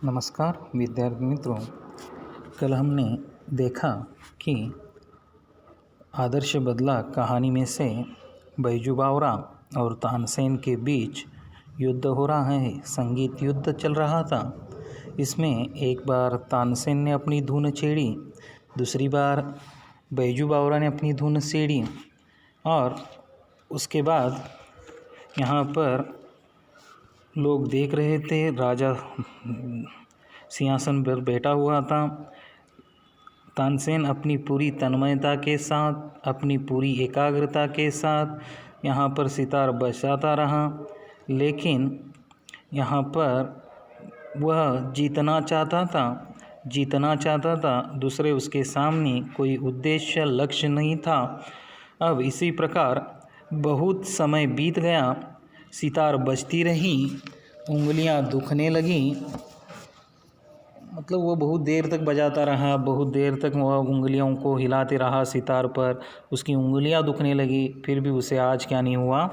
नमस्कार विद्यार्थी मित्रों, कल हमने देखा कि आदर्श बदला कहानी में से बैजू बावरा और तानसेन के बीच युद्ध हो रहा है। संगीत युद्ध चल रहा था। इसमें एक बार तानसेन ने अपनी धुन छेड़ी, दूसरी बार बैजू बावरा ने अपनी धुन छेड़ी और उसके बाद यहाँ पर लोग देख रहे थे। राजा सिंहासन पर बैठा हुआ था। तानसेन अपनी पूरी तन्मयता के साथ, अपनी पूरी एकाग्रता के साथ यहाँ पर सितार बजाता रहा, लेकिन यहाँ पर वह जीतना चाहता था। दूसरे उसके सामने कोई उद्देश्य लक्ष्य नहीं था। अब इसी प्रकार बहुत समय बीत गया। सितार बजती रही, उंगलियां दुखने लगी। मतलब वो बहुत देर तक बजाता रहा, बहुत देर तक वह उंगलियों को हिलाते रहा सितार पर। उसकी उंगलियां दुखने लगी, फिर भी उसे आज क्या नहीं हुआ,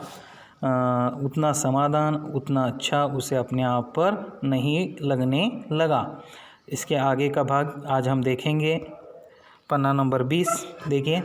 उतना समाधान, उतना अच्छा उसे अपने आप पर नहीं लगने लगा। इसके आगे का भाग आज हम देखेंगे। पन्ना नंबर 20 देखिए।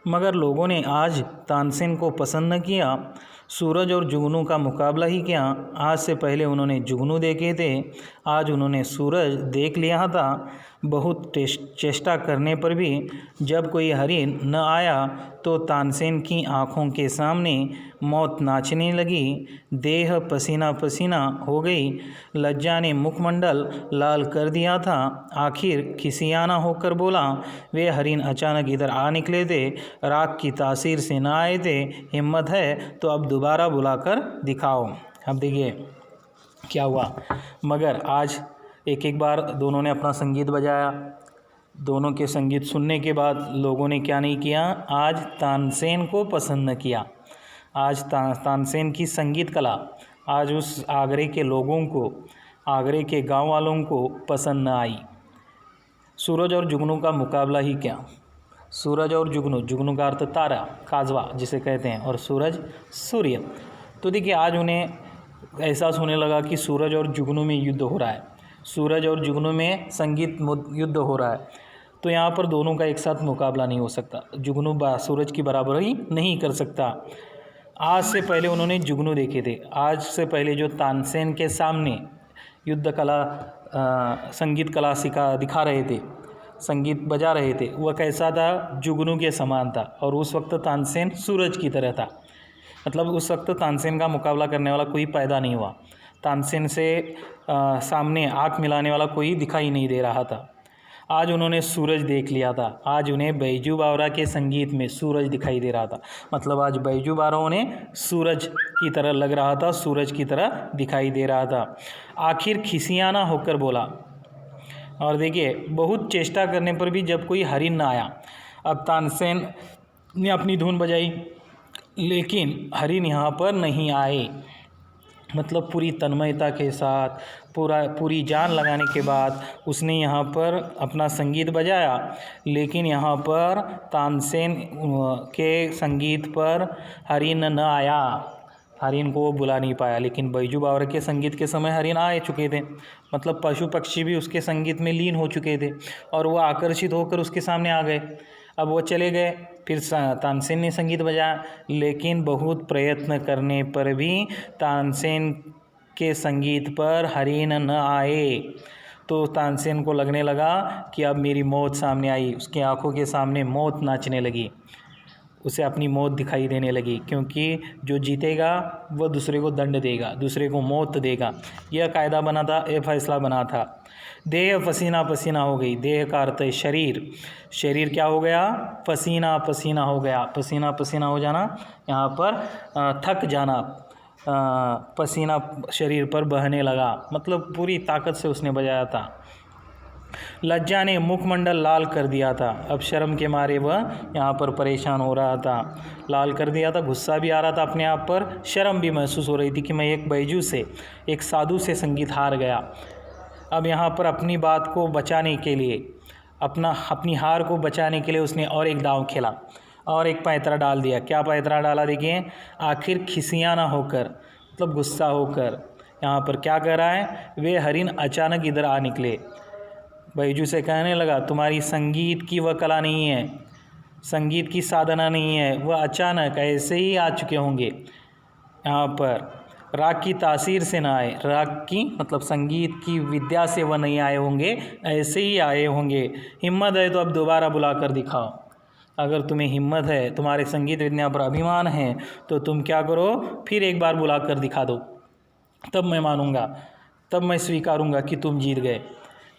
मगर लोगों ने आज तानसेन को पसंद न किया। सूरज और जुगनू का मुकाबला ही क्या, आज से पहले उन्होंने जुगनू देखे थे, आज उन्होंने सूरज देख लिया था। बहुत चेष्टा करने पर भी जब कोई हरिण न आया तो तानसेन की आँखों के सामने मौत नाचने लगी। देह पसीना पसीना हो गई। लज्जा ने मुखमंडल लाल कर दिया था। आखिर खिसियाना होकर बोला, वे हरिण अचानक इधर आ निकले थे, राग की तासीर से न आए थे। हिम्मत है तो अब दोबारा बुलाकर दिखाओ। अब देखिए क्या हुआ। मगर आज एक एक बार दोनों ने अपना संगीत बजाया। दोनों के संगीत सुनने के बाद लोगों ने क्या नहीं किया, आज तानसेन को पसंद न किया। आज तानसेन की संगीत कला आज उस आगरे के लोगों को, आगरे के गांव वालों को पसंद न आई। सूरज और जुगनू का मुकाबला ही क्या। सूरज और जुगनू, जुगनू का अर्थ तारा, काजवा जिसे कहते हैं, और सूरज सूर्य। तो देखिए आज उन्हें एहसास होने लगा कि सूरज और जुगनू में युद्ध हो रहा है, सूरज और जुगनू में संगीत युद्ध हो रहा है। तो यहाँ पर दोनों का एक साथ मुकाबला नहीं हो सकता। जुगनू सूरज की बराबरी नहीं कर सकता। आज से पहले उन्होंने जुगनू देखे थे। आज से पहले जो तानसेन के सामने युद्ध कला, संगीत कला दिखा रहे थे, संगीत बजा रहे थे, वह कैसा था, जुगनू के समान था। और उस वक्त तानसेन सूरज की तरह था। मतलब उस वक्त तानसेन का मुकाबला करने वाला कोई पैदा नहीं हुआ। तानसेन से सामने आँख मिलाने वाला कोई दिखाई नहीं दे रहा था। आज उन्होंने सूरज देख लिया था। आज उन्हें बैजू बावरा के संगीत में सूरज दिखाई दे रहा था। मतलब आज बैजू बावरा ने सूरज की तरह लग रहा था, सूरज की तरह दिखाई दे रहा था। आखिर खिसियाना होकर बोला। और देखिए बहुत चेष्टा करने पर भी जब कोई हरिण ना आया। अब तानसेन ने अपनी धुन बजाई, लेकिन हरिण यहाँ पर नहीं आए। मतलब पूरी तन्मयता के साथ, पूरी जान लगाने के बाद उसने यहाँ पर अपना संगीत बजाया, लेकिन यहाँ पर तानसेन के संगीत पर हरिण न आया। हरिण को वो बुला नहीं पाया। लेकिन बैजू बावरा के संगीत के समय हरिण आ चुके थे। मतलब पशु पक्षी भी उसके संगीत में लीन हो चुके थे और वो आकर्षित होकर उसके सामने आ गए। अब वो चले गए। फिर तानसेन ने संगीत बजाया, लेकिन बहुत प्रयत्न करने पर भी तानसेन के संगीत पर हरिण न आए। तो तानसेन को लगने लगा कि अब मेरी मौत सामने आई। उसकी आंखों के सामने मौत नाचने लगी, उसे अपनी मौत दिखाई देने लगी। क्योंकि जो जीतेगा वह दूसरे को दंड देगा, दूसरे को मौत देगा। यह कायदा बना था, यह फैसला बना था। देह पसीना पसीना हो गई। देह का अर्थ है शरीर। शरीर क्या हो गया, पसीना पसीना हो गया। पसीना पसीना हो जाना, यहाँ पर थक जाना, पसीना शरीर पर बहने लगा। मतलब पूरी ताकत से उसने बजाया था। लज्जा ने मुखमंडल लाल कर दिया था। अब शर्म के मारे वह यहाँ पर परेशान हो रहा था। लाल कर दिया था, गुस्सा भी आ रहा था अपने आप पर, शर्म भी महसूस हो रही थी कि मैं एक बैजू से, एक साधु से संगीत हार गया। अब यहाँ पर अपनी बात को बचाने के लिए, अपनी हार को बचाने के लिए उसने और एक दांव खेला और एक पैंतरा डाल दिया। क्या पैंतरा डाला देखिए, आखिर खिसियाना होकर, मतलब गुस्सा होकर, यहाँ पर क्या कर रहा है, वे हरिण अचानक इधर आ निकले। बैजू से कहने लगा तुम्हारी संगीत की वह कला नहीं है, संगीत की साधना नहीं है, वह अचानक ऐसे ही आ चुके होंगे। यहाँ पर राग की तासीर से ना आए, राग की मतलब संगीत की विद्या से वह नहीं आए होंगे, ऐसे ही आए होंगे। हिम्मत है तो अब दोबारा बुला कर दिखाओ। अगर तुम्हें हिम्मत है, तुम्हारे संगीत विद्या पर अभिमान है, तो तुम क्या करो, फिर एक बार बुला कर दिखा दो, तब मैं मानूंगा, तब मैं स्वीकारूंगा कि तुम जीत गए।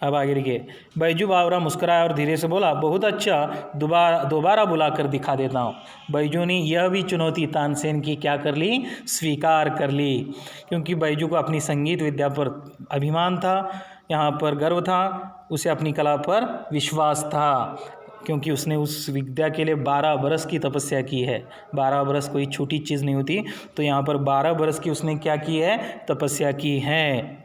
अब आगे देखिए, बैजू बावरा मुस्कुराया और धीरे से बोला, बहुत अच्छा, दोबारा बुला कर दिखा देता हूँ। बैजू ने यह भी चुनौती तानसेन की क्या कर ली, स्वीकार कर ली, क्योंकि बैजू को अपनी संगीत विद्या पर अभिमान था, यहाँ पर गर्व था, उसे अपनी कला पर विश्वास था, क्योंकि उसने उस विद्या के लिए 12 बरस की तपस्या की है। 12 बरस कोई छोटी चीज़ नहीं होती, तो यहाँ पर 12 बरस की उसने क्या की है, तपस्या की है।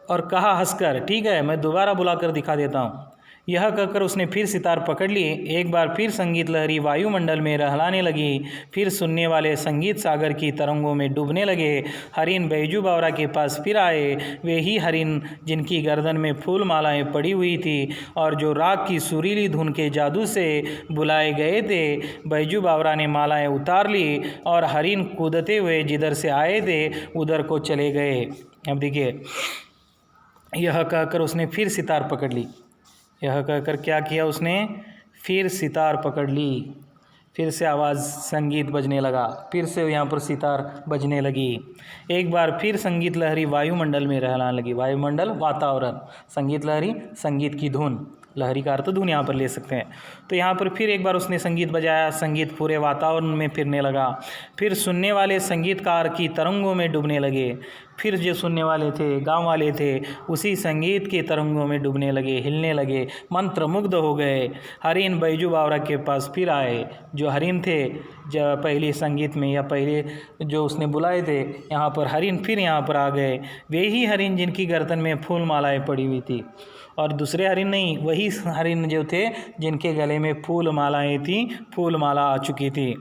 और कहा हंसकर, ठीक है, मैं दोबारा बुलाकर दिखा देता हूँ। यह कहकर उसने फिर सितार पकड़ ली। एक बार फिर संगीत लहरी वायुमंडल में रहलाने लगी, फिर सुनने वाले संगीत सागर की तरंगों में डूबने लगे। हरिण बैजू बावरा के पास फिर आए, वे ही हरिण जिनकी गर्दन में फूल मालाएं पड़ी हुई थी और जो राग की सुरीली धुन के जादू से बुलाए गए थे। बैजू बावरा ने मालाएं उतार ली और हरिण कूदते हुए जिधर से आए थे उधर को चले गए। अब देखिए, यह कहकर उसने फिर सितार पकड़ ली। यह कहकर क्या किया उसने, फिर सितार पकड़ ली, फिर से आवाज़ संगीत बजने लगा, फिर से यहाँ पर सितार बजने लगी। एक बार फिर संगीत लहरी वायुमंडल में रहलाने लगी। वायुमंडल वातावरण, संगीत लहरी संगीत की धुन, लहरी का अर्थ धुन यहाँ पर ले सकते हैं। तो यहाँ पर फिर एक बार उसने संगीत बजाया, संगीत पूरे वातावरण में फिरने लगा, फिर सुनने वाले संगीतकार की तरंगों में डूबने लगे। फिर जो सुनने वाले थे, गाँव वाले थे, उसी संगीत के तरंगों में डूबने लगे, हिलने लगे, मंत्रमुग्ध हो गए। हरिण बैजू बावरा के पास फिर आए। जो हरिण थे जो पहले संगीत में या पहले जो उसने बुलाए थे, यहाँ पर हरिण फिर यहाँ पर आ गए। वे ही हरिण जिनकी गर्दन में फूल मालाएं पड़ी हुई थी, और दूसरे हरिण नहीं, वही हरिण जो थे जिनके गले में फूल मालाएं थी, फूल माला आ चुकी थी,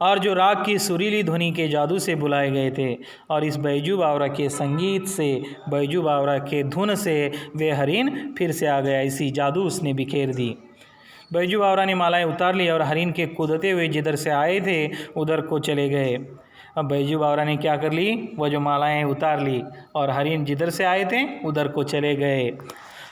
और जो राग की सुरीली ध्वनि के जादू से बुलाए गए थे। और इस बैजू बावरा के संगीत से, बैजू बावरा के धुन से वे हरिण फिर से आ गया, इसी जादू उसने बिखेर दी। बैजू बावरा ने मालाएं उतार ली और हरिण के कूदते हुए जिधर से आए थे उधर को चले गए। अब बैजू बावरा ने क्या कर ली, वह जो मालाएं उतार ली और हरिण जिधर से आए थे उधर को चले गए।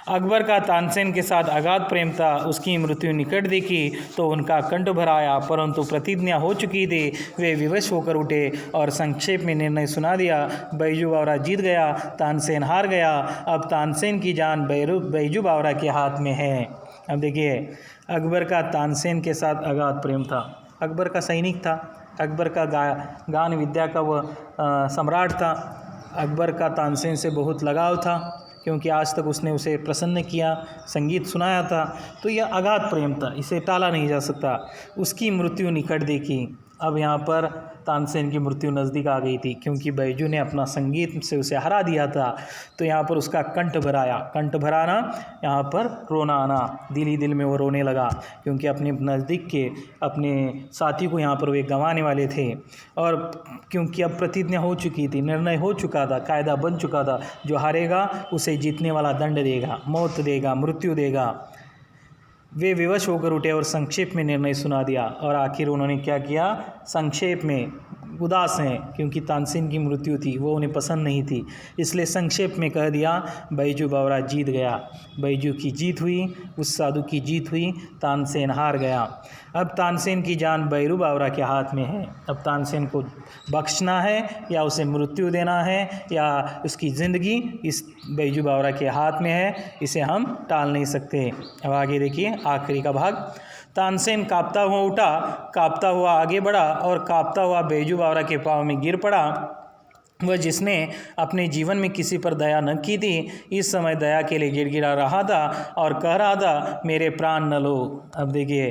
अकबर का तानसेन के साथ अगाध प्रेम था। उसकी मृत्यु निकट देखी तो उनका कंठ भर आया, परंतु प्रतिज्ञा हो चुकी थी। वे विवश होकर उठे और संक्षेप में निर्णय सुना दिया। बैजू बावरा जीत गया, तानसेन हार गया। अब तानसेन की जान बैजू बावरा के हाथ में है। अब देखिए, अकबर का तानसेन के साथ अगाध प्रेम था। अकबर का सैनिक था, अकबर का गान विद्या का वह सम्राट था। अकबर का तानसेन से बहुत लगाव था, क्योंकि आज तक उसने उसे प्रसन्न किया, संगीत सुनाया था, तो यह अगाध प्रेम था, इसे टाला नहीं जा सकता। उसकी मृत्यु निकट देखी। अब यहाँ पर तानसेन की मृत्यु नज़दीक आ गई थी, क्योंकि बैजू ने अपना संगीत से उसे हरा दिया था। तो यहाँ पर उसका कंठ भराया, कंठ भराना, यहाँ पर रोना आना, दिल ही दिल में वो रोने लगा, क्योंकि अपने नज़दीक के अपने साथी को यहाँ पर वे गंवाने वाले थे। और क्योंकि अब प्रतिज्ञा हो चुकी थी, निर्णय हो चुका था, कायदा बन चुका था, जो हारेगा उसे जीतने वाला दंड देगा, मौत देगा, मृत्यु देगा। वे विवश होकर उठे और संक्षेप में निर्णय सुना दिया। और आखिर उन्होंने क्या किया, संक्षेप में, उदास हैं क्योंकि तानसेन की मृत्यु थी, वो उन्हें पसंद नहीं थी, इसलिए संक्षेप में कह दिया बैजू बावरा जीत गया। बैजू की जीत हुई, उस साधु की जीत हुई, तानसेन हार गया। अब तानसेन की जान बैजू बावरा के हाथ में है। अब तानसेन को बख्शना है या उसे मृत्यु देना है या उसकी ज़िंदगी इस बैजू बावरा के हाथ में है, इसे हम टाल नहीं सकते। अब आगे देखिए, आखिरी का भाग। तानसेन कांपता हुआ उठा, कांपता हुआ आगे बढ़ा और कांपता हुआ बैजू बावरा के पाँव में गिर पड़ा। वह जिसने अपने जीवन में किसी पर दया न की थी, इस समय दया के लिए गिड़गिड़ा रहा था और कह रहा था, मेरे प्राण न लो। अब देखिए,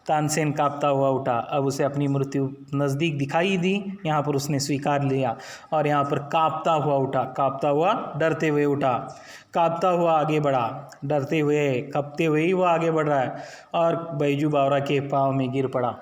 तानसेन कांपता हुआ उठा, अब उसे अपनी मृत्यु नज़दीक दिखाई दी, यहाँ पर उसने स्वीकार लिया और यहाँ पर कांपता हुआ उठा, कांपता हुआ, डरते हुए उठा, कांपता हुआ आगे बढ़ा, डरते हुए, कँपते हुए ही वो आगे बढ़ रहा है और बैजू बावरा के पाँव में गिर पड़ा।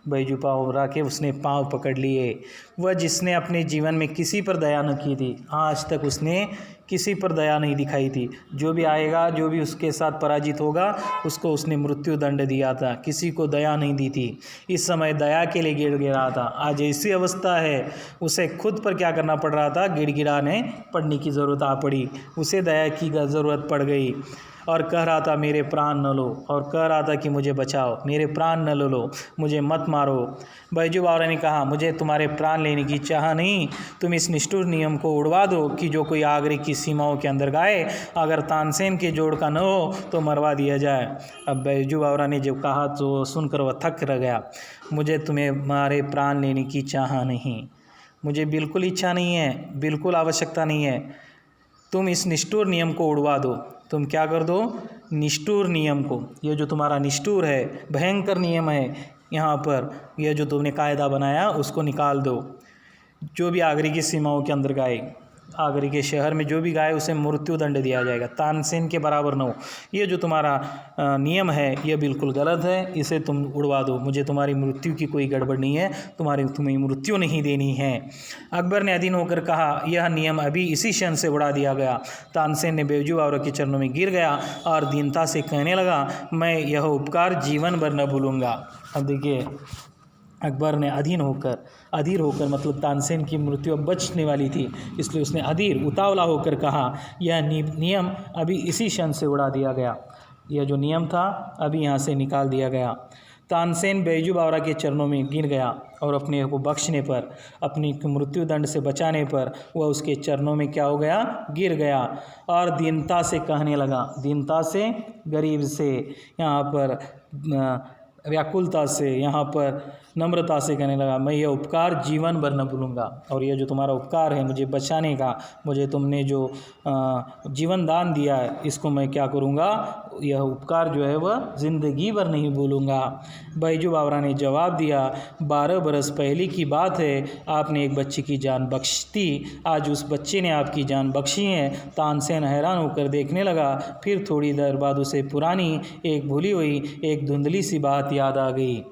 बैजू बावरा के उसने पांव पकड़ लिए। वह जिसने अपने जीवन में किसी पर दया न की थी, आज तक उसने किसी पर दया नहीं दिखाई थी। जो भी आएगा, जो भी उसके साथ पराजित होगा, उसको उसने मृत्यु दंड दिया था, किसी को दया नहीं दी थी। इस समय दया के लिए गिड़गिड़ा था। आज ऐसी अवस्था है, उसे खुद पर क्या करना पड़ रहा था, गिड़गिड़ाने पड़ने की ज़रूरत आ पड़ी, उसे दया की ज़रूरत पड़ गई। और कह रहा था मेरे प्राण न लो, और कह रहा था कि मुझे बचाओ, मेरे प्राण न लो, मुझे मत मारो। बैजू बावरा ने कहा मुझे तुम्हारे प्राण लेने की चाह नहीं, तुम इस निष्ठुर नियम को उड़वा दो कि जो कोई आगरे की सीमाओं के अंदर गाए, अगर तानसेन के जोड़ का न हो तो मरवा दिया जाए। अब बैजू बावरा ने जब कहा तो सुनकर वह थक रह गया। मुझे तुम्हारे प्राण लेने की चाह नहीं, मुझे बिल्कुल इच्छा नहीं है, बिल्कुल आवश्यकता नहीं है। तुम इस निष्ठुर नियम को उड़वा दो। तुम क्या कर दो, निष्ठुर नियम को, ये जो तुम्हारा निष्ठुर है, भयंकर नियम है, यहाँ पर यह जो तुमने कायदा बनाया उसको निकाल दो। जो भी आगरे की सीमाओं के अंदर गाए, आगरे के शहर में जो भी गाए उसे मृत्यु दंड दिया जाएगा, तानसेन के बराबर न हो। ये जो तुम्हारा नियम है यह बिल्कुल गलत है, इसे तुम उड़वा दो। मुझे तुम्हारी मृत्यु की कोई गड़बड़ नहीं है, तुम्हें मृत्यु नहीं देनी है। अकबर ने अधीन होकर कहा यह नियम अभी इसी क्षण से उड़ा दिया गया। तानसेन ने बैजू बावरा के चरणों में गिर गया और दीनता से कहने लगा मैं यह उपकार जीवन भर न भूलूंगा। अब देखिए, अकबर ने अधीर होकर मतलब तानसेन की मृत्यु अब बचने वाली थी, इसलिए उसने उतावला होकर कहा यह नियम अभी इसी क्षण से उड़ा दिया गया, यह जो नियम था अभी यहाँ से निकाल दिया गया। तानसेन बैजू बावरा के चरणों में गिर गया और अपने को बख्शने पर, अपनी मृत्यु दंड से बचाने पर वह उसके चरणों में क्या हो गया, गिर गया और दीनता से कहने लगा, दीनता से, गरीब से, यहाँ पर व्याकुलता से, यहाँ पर नम्रता से कहने लगा मैं यह उपकार जीवन भर न भूलूंगा। और यह जो तुम्हारा उपकार है मुझे बचाने का, मुझे तुमने जो जीवन दान दिया है, इसको मैं क्या करूँगा, यह उपकार जो है वह ज़िंदगी भर नहीं भूलूंगा। बैजू बावरा ने जवाब दिया 12 बरस पहले की बात है, आपने एक बच्चे की जान बख्श दी, आज उस बच्चे ने आपकी जान बख्शी है। तानसेन हैरान होकर देखने लगा, फिर थोड़ी देर बाद उसे पुरानी एक भूली हुई एक धुंधली सी बात याद आ गई।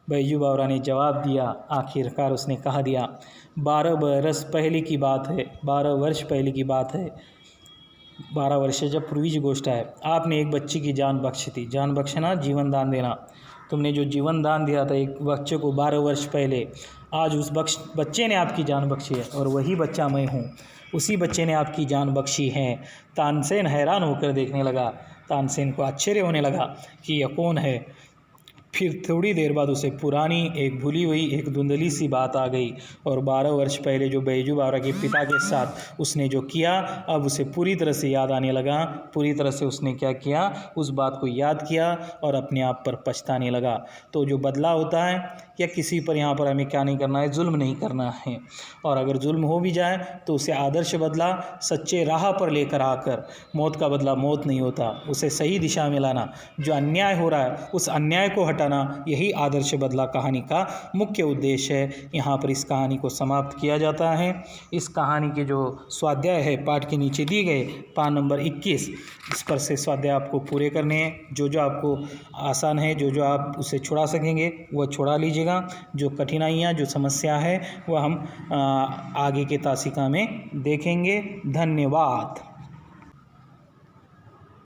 बैजू बावरा ने जवाब दिया, आखिरकार उसने कहा दिया 12 बरस पहले की बात है, 12 वर्ष पहले की बात है, 12 वर्ष जब पूर्वी की गोष्ट है। आपने एक बच्चे की जान बख्शी थी, जान बख्शना जीवन दान देना, तुमने जो जीवन दान दिया था एक बच्चे को 12 वर्ष पहले, आज उस बच्चे ने आपकी जान बख्शी है और वही बच्चा मैं हूँ, उसी बच्चे ने आपकी जान बख्शी है। तानसेन हैरान होकर देखने लगा, तानसेन को आश्चर्य होने लगा कि यह कौन है। फिर थोड़ी देर बाद उसे पुरानी एक भूली हुई एक धुंधली सी बात आ गई और 12 वर्ष पहले जो बैजू बावरा के पिता के साथ उसने जो किया अब उसे पूरी तरह से याद आने लगा। पूरी तरह से उसने क्या किया, उस बात को याद किया और अपने आप पर पछताने लगा। तो जो बदला होता है या किसी पर, यहाँ पर हमें क्या नहीं करना है, जुल्म नहीं करना है, और अगर जुल्म हो भी जाए तो उसे आदर्श बदला सच्चे राह पर लेकर आकर, मौत का बदला मौत नहीं होता, उसे सही दिशा में लाना, जो अन्याय हो रहा है उस अन्याय को हटाना, यही आदर्श बदला कहानी का मुख्य उद्देश्य है। यहाँ पर इस कहानी को समाप्त किया जाता है। इस कहानी के जो स्वाध्याय है पाठ के नीचे दिए गए, पाठ नंबर 21, इस पर से स्वाध्याय आपको पूरे करने हैं। जो जो आपको आसान है, जो जो आप उसे छुड़ा सकेंगे वह छुड़ा लीजिएगा। जो कठिनाइयाँ, जो समस्या है वह हम आगे के तासिका में देखेंगे। धन्यवाद।